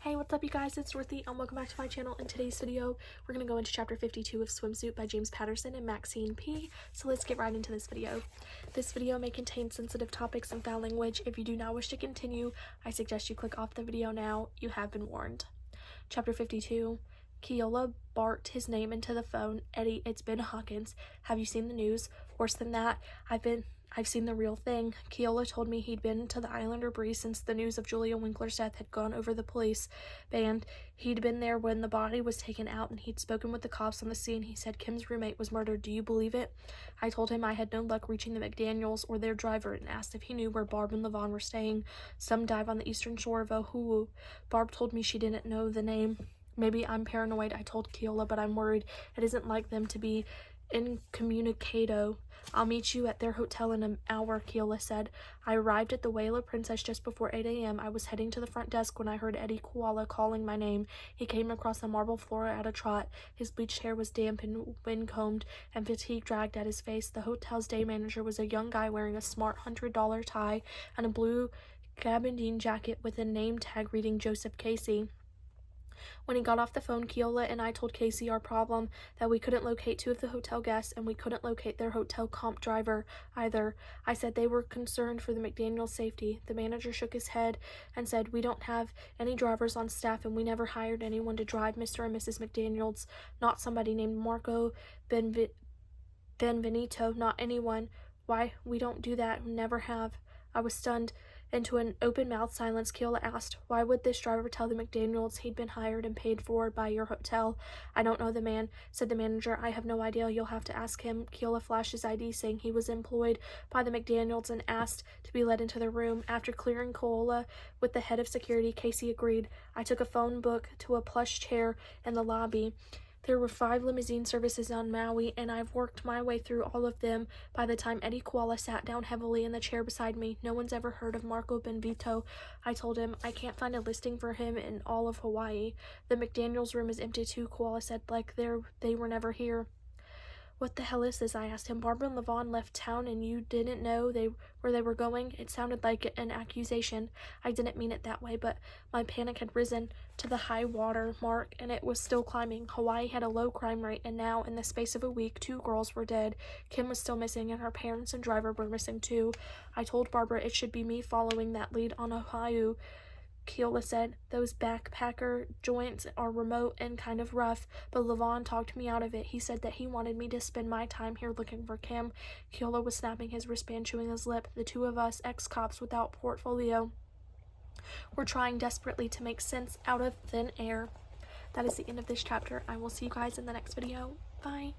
Hey, what's up you guys, it's Dorothy and welcome back to my channel. In today's video, we're going to go into chapter 52 of Swimsuit by James Patterson and Maxine P. So let's get right into this video. This video may contain sensitive topics and foul language. If you do not wish to continue, I suggest you click off the video now. You have been warned. Chapter 52. Keola barked his name into the phone. Eddie, it's Ben Hawkins. Have you seen the news? Worse than that, I've seen the real thing. Keola told me he'd been to the Islander Breeze since the news of Julia Winkler's death had gone over the police band. He'd been there when the body was taken out, and he'd spoken with the cops on the scene. He said Kim's roommate was murdered. Do you believe it? I told him I had no luck reaching the McDaniels or their driver and asked if he knew where Barb and Levon were staying. Some dive on the eastern shore of Oahu. Barb told me she didn't know the name. Maybe I'm paranoid, I told Keola, but I'm worried. It isn't like them to be incommunicado. I'll meet you at their hotel in an hour, Keola said. I arrived at the Whaler Princess just before 8 a.m. I was heading to the front desk when I heard Eddie Koala calling my name. He came across the marble floor at a trot. His bleached hair was damp and wind-combed, and fatigue dragged at his face. The hotel's day manager was a young guy wearing a smart $100 tie and a blue gabardine jacket with a name tag reading Joseph Casey. When he got off the phone, Keola and I told Casey our problem, that we couldn't locate two of the hotel guests, and we couldn't locate their hotel comp driver either. I said they were concerned for the McDaniels' safety. The manager shook his head and said, we don't have any drivers on staff, and we never hired anyone to drive Mr. and Mrs. McDaniels, not somebody named Marco Benvenuto, not anyone. Why, we don't do that, never have. I was stunned into an open-mouthed silence. Keola asked, why would this driver tell the McDaniels he'd been hired and paid for by your hotel? I don't know the man, said the manager. I have no idea. You'll have to ask him. Keola flashed his ID, saying he was employed by the McDaniels, and asked to be led into the room. After clearing Keola with the head of security, Casey agreed. I took a phone book to a plush chair in the lobby. There were 5 limousine services on Maui, and I've worked my way through all of them. By the time Eddie Koala sat down heavily in the chair beside me, no one's ever heard of Marco Benvenuto. I told him, I can't find a listing for him in all of Hawaii. The McDaniels room is empty too, Koala said, like they were never here. What the hell is this? I asked him. Barbara and Levon left town and you didn't know where they were going? It sounded like an accusation. I didn't mean it that way, but my panic had risen to the high water mark, and it was still climbing. Hawaii had a low crime rate, and now, in the space of a week, 2 girls were dead. Kim was still missing, and her parents and driver were missing too. I told Barbara it should be me following that lead on Oahu. Keola said, those backpacker joints are remote and kind of rough, but Levon talked me out of it. He said that he wanted me to spend my time here looking for Kim. Keola was snapping his wristband, chewing his lip. The 2 of us, ex-cops without portfolio, were trying desperately to make sense out of thin air. That is the end of this chapter. I will see you guys in the next video. Bye.